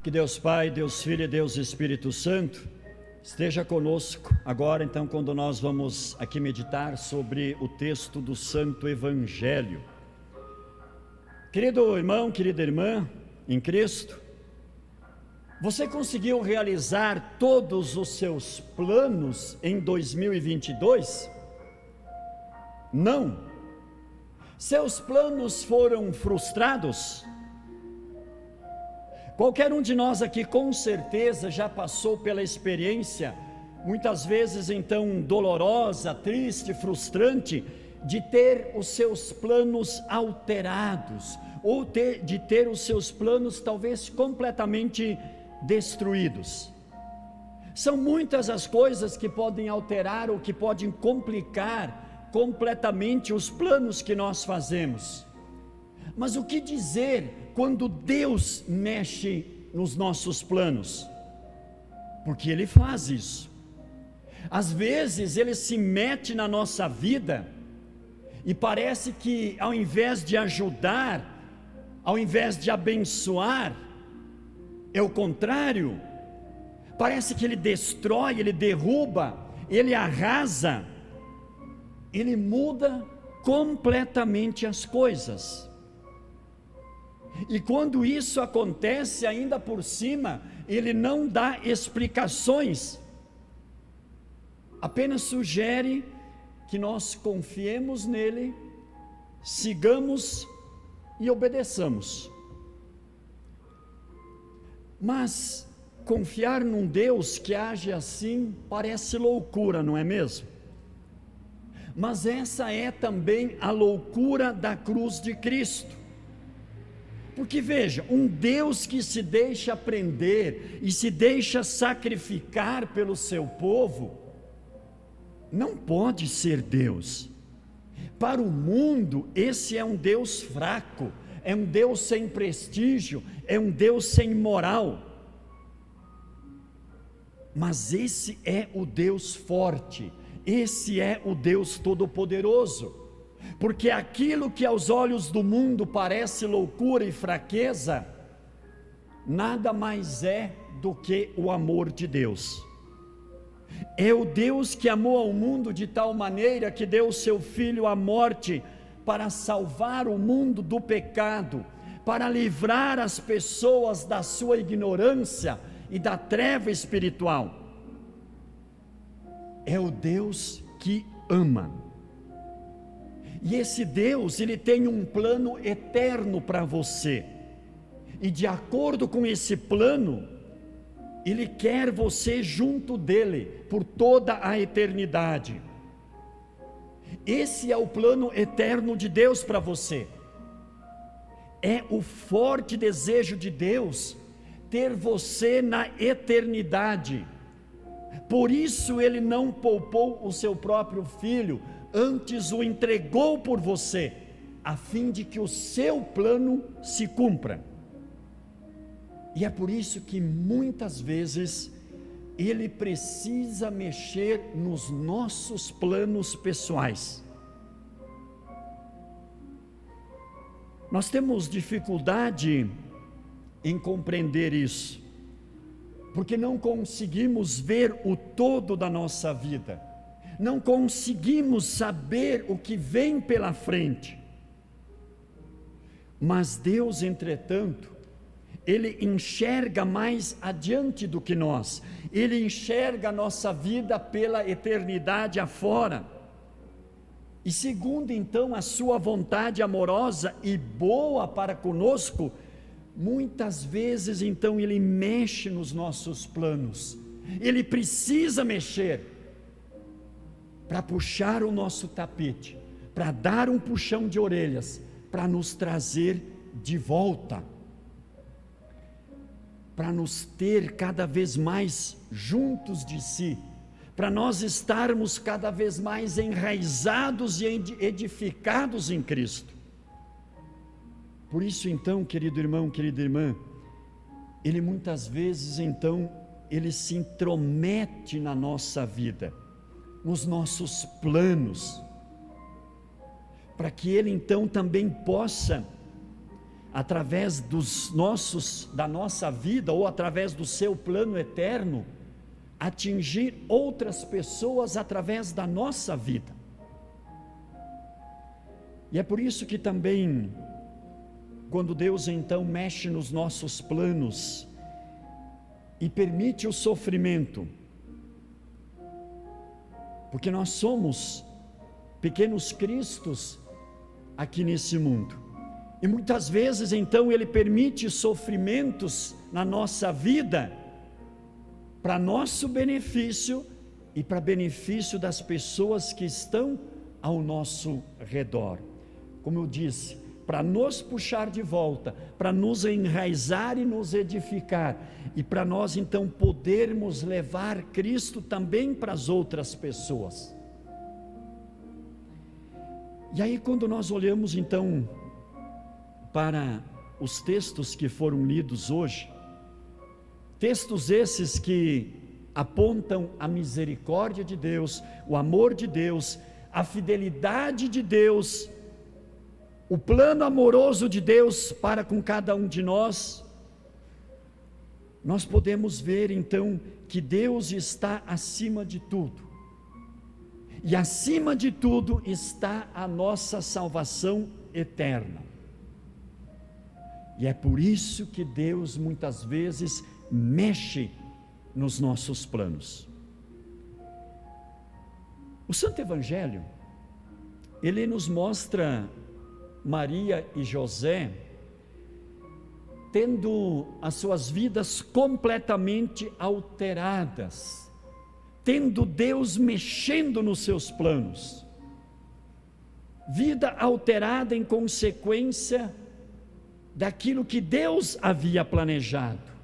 Que Deus Pai, Deus Filho e Deus Espírito Santo esteja conosco agora, então, quando nós vamos aqui meditar sobre o texto do Santo Evangelho. Querido irmão, querida irmã em Cristo, você conseguiu realizar todos os seus planos em 2022? Não. Seus planos foram frustrados? Qualquer um de nós aqui com certeza já passou pela experiência, muitas vezes então dolorosa, triste, frustrante, de ter os seus planos alterados, ou de ter os seus planos talvez completamente destruídos. São muitas as coisas que podem alterar ou que podem complicar completamente os planos que nós fazemos. Mas o que dizer quando Deus mexe nos nossos planos? Porque Ele faz isso. Às vezes Ele se mete na nossa vida e parece que ao invés de ajudar, ao invés de abençoar, é o contrário. Parece que Ele destrói, Ele derruba, Ele arrasa, Ele muda completamente as coisas. E quando isso acontece, ainda por cima, Ele não dá explicações, apenas sugere que nós confiemos nele, sigamos e obedeçamos. Mas confiar num Deus que age assim parece loucura, não é mesmo? Mas essa é também a loucura da cruz de Cristo. Porque veja, um Deus que se deixa prender e se deixa sacrificar pelo seu povo, não pode ser Deus. Para o mundo, esse é um Deus fraco, é um Deus sem prestígio, é um Deus sem moral. Mas esse é o Deus forte, esse é o Deus todo-poderoso. Porque aquilo que aos olhos do mundo parece loucura e fraqueza, nada mais é do que o amor de Deus. É o Deus que amou ao mundo de tal maneira que deu o seu Filho à morte para salvar o mundo do pecado, para livrar as pessoas da sua ignorância e da treva espiritual. É o Deus que ama. E esse Deus, Ele tem um plano eterno para você, e de acordo com esse plano, Ele quer você junto dEle, por toda a eternidade. Esse é o plano eterno de Deus para você, é o forte desejo de Deus, ter você na eternidade. Por isso Ele não poupou o seu próprio Filho, antes o entregou por você, a fim de que o seu plano se cumpra. E é por isso que muitas vezes Ele precisa mexer nos nossos planos pessoais. Nós temos dificuldade em compreender isso, porque não conseguimos ver o todo da nossa vida, não conseguimos saber o que vem pela frente. Mas Deus, entretanto, Ele enxerga mais adiante do que nós, Ele enxerga a nossa vida pela eternidade afora, e segundo então a sua vontade amorosa e boa para conosco, muitas vezes então Ele mexe nos nossos planos, Ele precisa mexer, para puxar o nosso tapete, para dar um puxão de orelhas, para nos trazer de volta, para nos ter cada vez mais juntos de si, para nós estarmos cada vez mais enraizados e edificados em Cristo. Por isso então, querido irmão, querida irmã, Ele muitas vezes então, Ele se intromete na nossa vida, nos nossos planos, para que Ele então também possa através da nossa vida, ou através do seu plano eterno, atingir outras pessoas através da nossa vida. E é por isso que também, quando Deus então mexe nos nossos planos e permite o sofrimento, porque nós somos pequenos cristos aqui nesse mundo, e muitas vezes então Ele permite sofrimentos na nossa vida, para nosso benefício e para benefício das pessoas que estão ao nosso redor. Como eu disse, para nos puxar de volta, para nos enraizar e nos edificar, e para nós então podermos levar Cristo também para as outras pessoas. E aí, quando nós olhamos então para os textos que foram lidos hoje, textos esses que apontam a misericórdia de Deus, o amor de Deus, a fidelidade de Deus, o plano amoroso de Deus para com cada um de nós, nós podemos ver então que Deus está acima de tudo, e acima de tudo está a nossa salvação eterna. E é por isso que Deus muitas vezes mexe nos nossos planos. O Santo Evangelho, ele nos mostra Maria e José tendo as suas vidas completamente alteradas, tendo Deus mexendo nos seus planos, vida alterada em consequência daquilo que Deus havia planejado.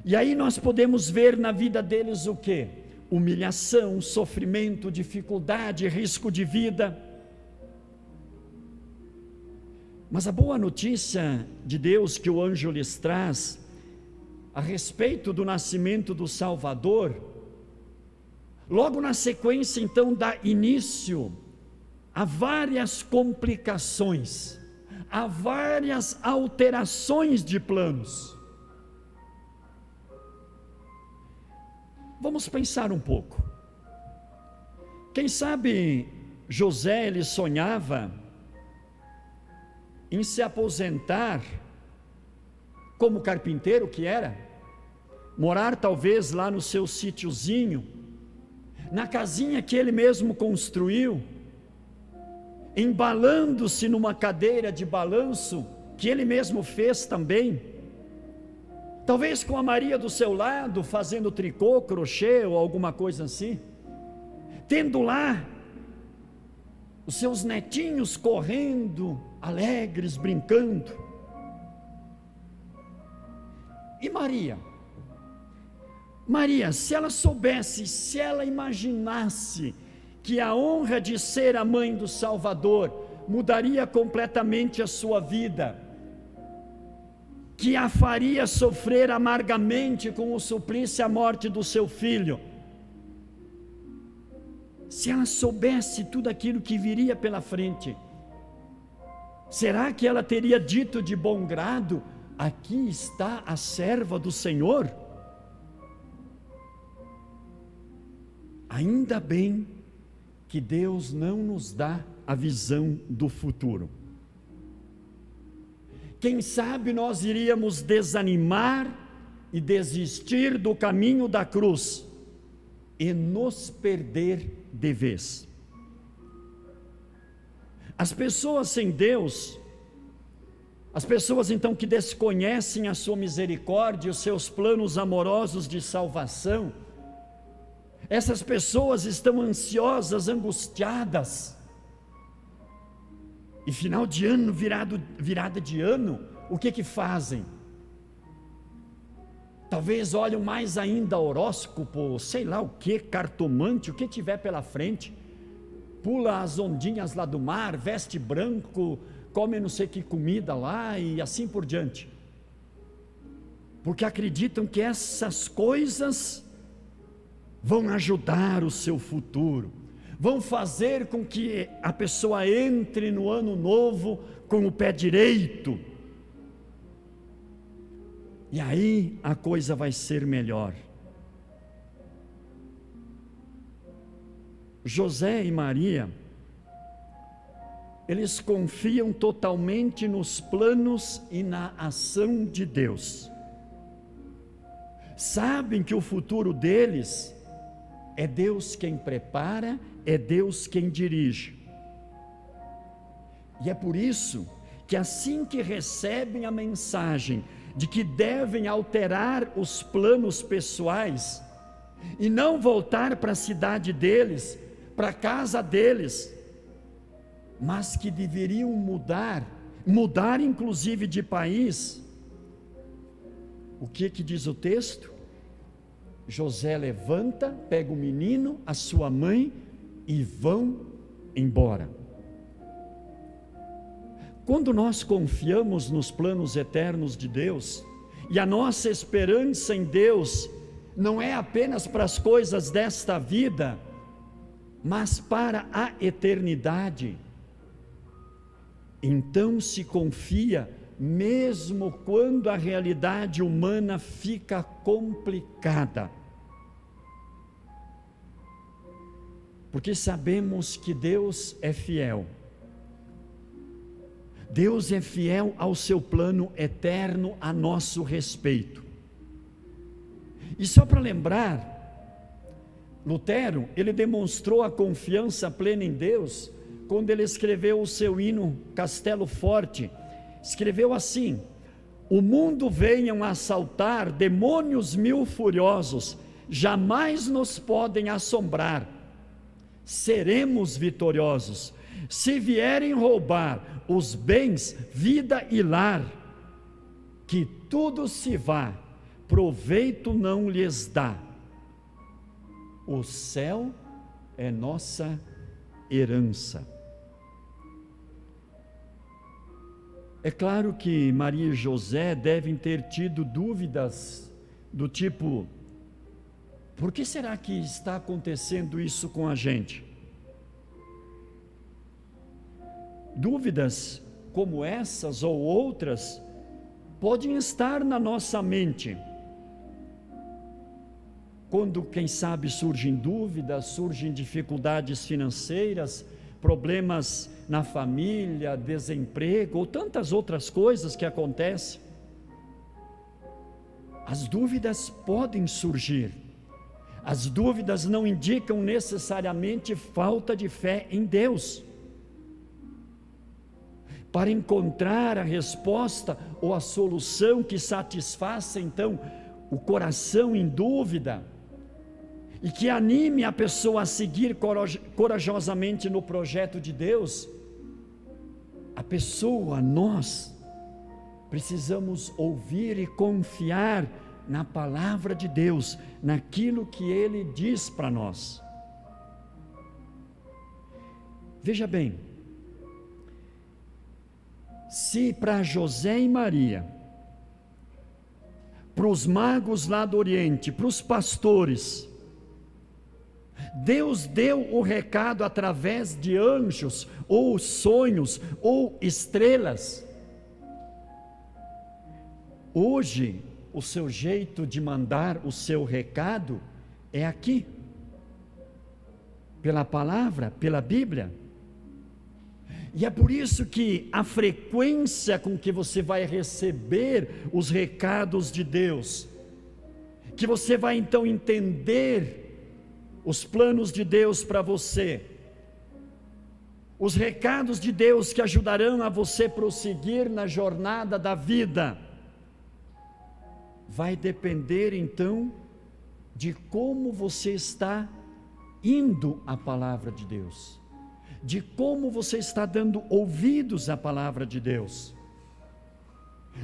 E aí nós podemos ver na vida deles o quê? Humilhação, sofrimento, dificuldade, risco de vida. Mas a boa notícia de Deus que o anjo lhes traz a respeito do nascimento do Salvador, logo na sequência então dá início a várias complicações, a várias alterações de planos. Vamos pensar um pouco. Quem sabe José, ele sonhava em se aposentar como carpinteiro que era, morar talvez lá no seu sítiozinho, na casinha que ele mesmo construiu, embalando-se numa cadeira de balanço que ele mesmo fez também, talvez com a Maria do seu lado, fazendo tricô, crochê ou alguma coisa assim, tendo lá os seus netinhos correndo, alegres, brincando. E Maria, se ela soubesse, se ela imaginasse que a honra de ser a mãe do Salvador mudaria completamente a sua vida, que a faria sofrer amargamente com o suplício e a morte do seu filho, se ela soubesse tudo aquilo que viria pela frente, será que ela teria dito de bom grado: aqui está a serva do Senhor? Ainda bem que Deus não nos dá a visão do futuro. Quem sabe nós iríamos desanimar e desistir do caminho da cruz e nos perder de vez. As pessoas sem Deus, as pessoas então que desconhecem a sua misericórdia e os seus planos amorosos de salvação, essas pessoas estão ansiosas, angustiadas, e final de ano, virada de ano, o que fazem? Talvez olham mais ainda horóscopo, sei lá o que, cartomante, o que tiver pela frente, pula as ondinhas lá do mar, veste branco, come não sei que comida lá e assim por diante, porque acreditam que essas coisas vão ajudar o seu futuro, vão fazer com que a pessoa entre no ano novo com o pé direito. E aí a coisa vai ser melhor. José e Maria, eles confiam totalmente nos planos e na ação de Deus. Sabem que o futuro deles é Deus quem prepara, é Deus quem dirige. E é por isso que assim que recebem a mensagem de que devem alterar os planos pessoais e não voltar para a cidade deles, para a casa deles, mas que deveriam mudar inclusive de país, o que diz o texto? José levanta, pega o menino, a sua mãe e vão embora. Quando nós confiamos nos planos eternos de Deus, e a nossa esperança em Deus não é apenas para as coisas desta vida, mas para a eternidade, então se confia, mesmo quando a realidade humana fica complicada, porque sabemos que Deus é fiel. Deus é fiel ao seu plano eterno a nosso respeito. E só para lembrar, Lutero, ele demonstrou a confiança plena em Deus quando ele escreveu o seu hino Castelo Forte. Escreveu assim: o mundo venham assaltar demônios mil furiosos, jamais nos podem assombrar, seremos vitoriosos. Se vierem roubar os bens, vida e lar, que tudo se vá, proveito não lhes dá. O céu é nossa herança. É claro que Maria e José devem ter tido dúvidas do tipo: por que será que está acontecendo isso com a gente? Dúvidas como essas ou outras podem estar na nossa mente. Quando, quem sabe, surgem dúvidas, surgem dificuldades financeiras, problemas na família, desemprego ou tantas outras coisas que acontecem. As dúvidas podem surgir. As dúvidas não indicam necessariamente falta de fé em Deus. Para encontrar a resposta ou a solução que satisfaça então o coração em dúvida e que anime a pessoa a seguir corajosamente no projeto de Deus, a pessoa, nós, precisamos ouvir e confiar na palavra de Deus, naquilo que Ele diz para nós. Veja bem, se para José e Maria, para os magos lá do Oriente, para os pastores, Deus deu o recado através de anjos, ou sonhos, ou estrelas, hoje o seu jeito de mandar o seu recado é aqui, pela palavra, pela Bíblia. E é por isso que a frequência com que você vai receber os recados de Deus, que você vai então entender os planos de Deus para você, os recados de Deus que ajudarão a você prosseguir na jornada da vida, vai depender então de como você está indo à palavra de Deus, de como você está dando ouvidos à palavra de Deus,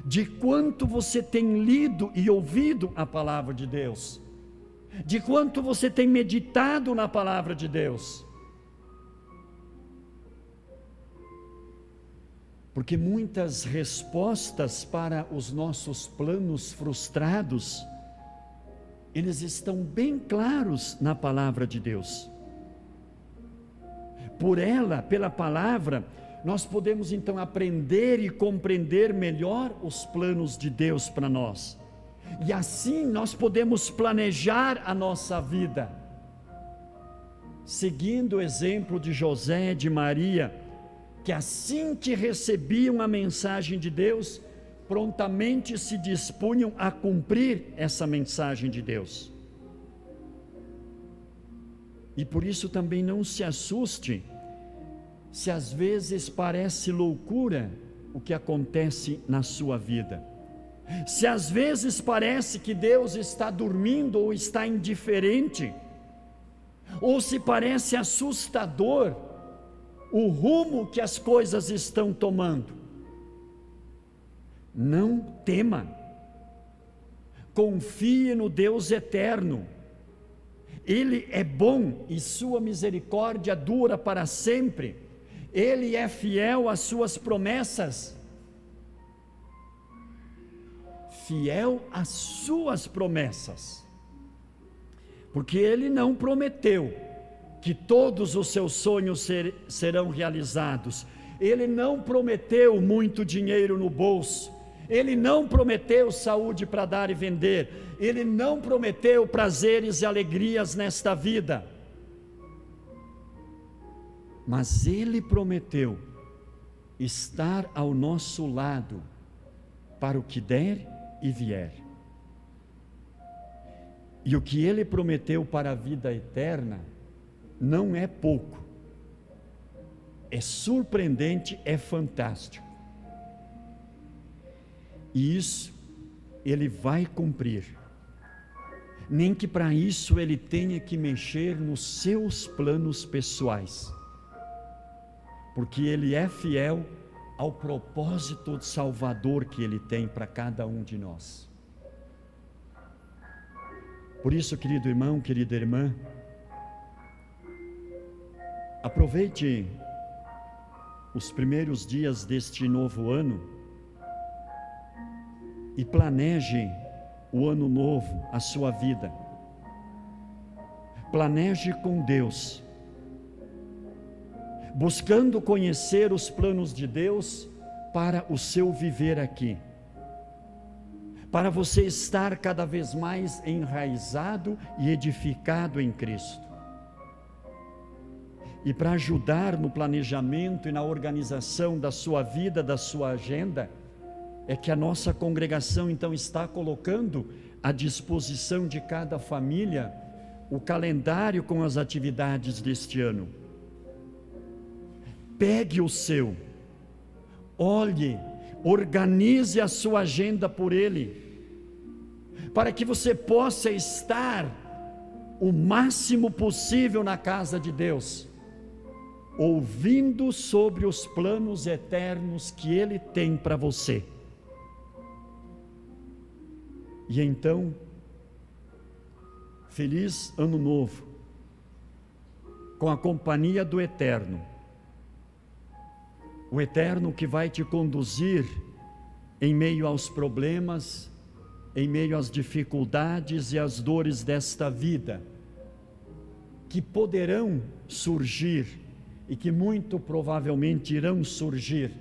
de quanto você tem lido e ouvido a palavra de Deus, de quanto você tem meditado na palavra de Deus. Porque muitas respostas para os nossos planos frustrados, eles estão bem claros na palavra de Deus. Por ela, pela palavra, nós podemos então aprender e compreender melhor os planos de Deus para nós. E assim nós podemos planejar a nossa vida, seguindo o exemplo de José e de Maria, que assim que recebiam a mensagem de Deus, prontamente se dispunham a cumprir essa mensagem de Deus. E por isso também não se assuste, se às vezes parece loucura o que acontece na sua vida. Se às vezes parece que Deus está dormindo ou está indiferente, ou se parece assustador o rumo que as coisas estão tomando, não tema, confie no Deus eterno. Ele é bom e sua misericórdia dura para sempre. Ele é fiel às suas promessas. Fiel às suas promessas. Porque Ele não prometeu que todos os seus sonhos serão realizados. Ele não prometeu muito dinheiro no bolso. Ele não prometeu saúde para dar e vender. Ele não prometeu prazeres e alegrias nesta vida. Mas Ele prometeu estar ao nosso lado para o que der e vier. E o que Ele prometeu para a vida eterna não é pouco. É surpreendente, é fantástico. E isso Ele vai cumprir. Nem que para isso Ele tenha que mexer nos seus planos pessoais. Porque Ele é fiel ao propósito salvador que Ele tem para cada um de nós. Por isso, querido irmão, querida irmã, aproveite os primeiros dias deste novo ano e planeje o ano novo, a sua vida. Planeje com Deus, buscando conhecer os planos de Deus para o seu viver aqui, para você estar cada vez mais enraizado e edificado em Cristo. E para ajudar no planejamento e na organização da sua vida, da sua agenda, é que a nossa congregação então está colocando à disposição de cada família o calendário com as atividades deste ano. Pegue o seu, olhe, organize a sua agenda por ele, para que você possa estar o máximo possível na casa de Deus, ouvindo sobre os planos eternos que Ele tem para você. E então, feliz ano novo, com a companhia do Eterno, o Eterno que vai te conduzir em meio aos problemas, em meio às dificuldades e às dores desta vida, que poderão surgir e que muito provavelmente irão surgir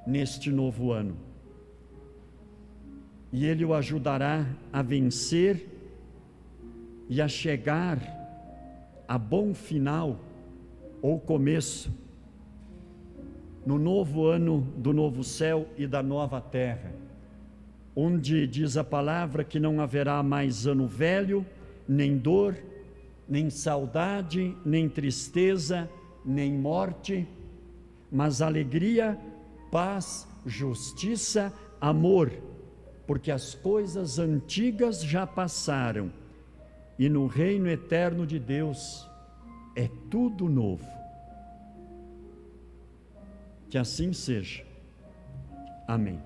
neste novo ano. E Ele o ajudará a vencer e a chegar a bom final ou começo no novo ano do novo céu e da nova terra, onde diz a palavra que não haverá mais ano velho, nem dor, nem saudade, nem tristeza, nem morte, mas alegria, paz, justiça, amor, porque as coisas antigas já passaram, e no reino eterno de Deus é tudo novo. Que assim seja. Amém.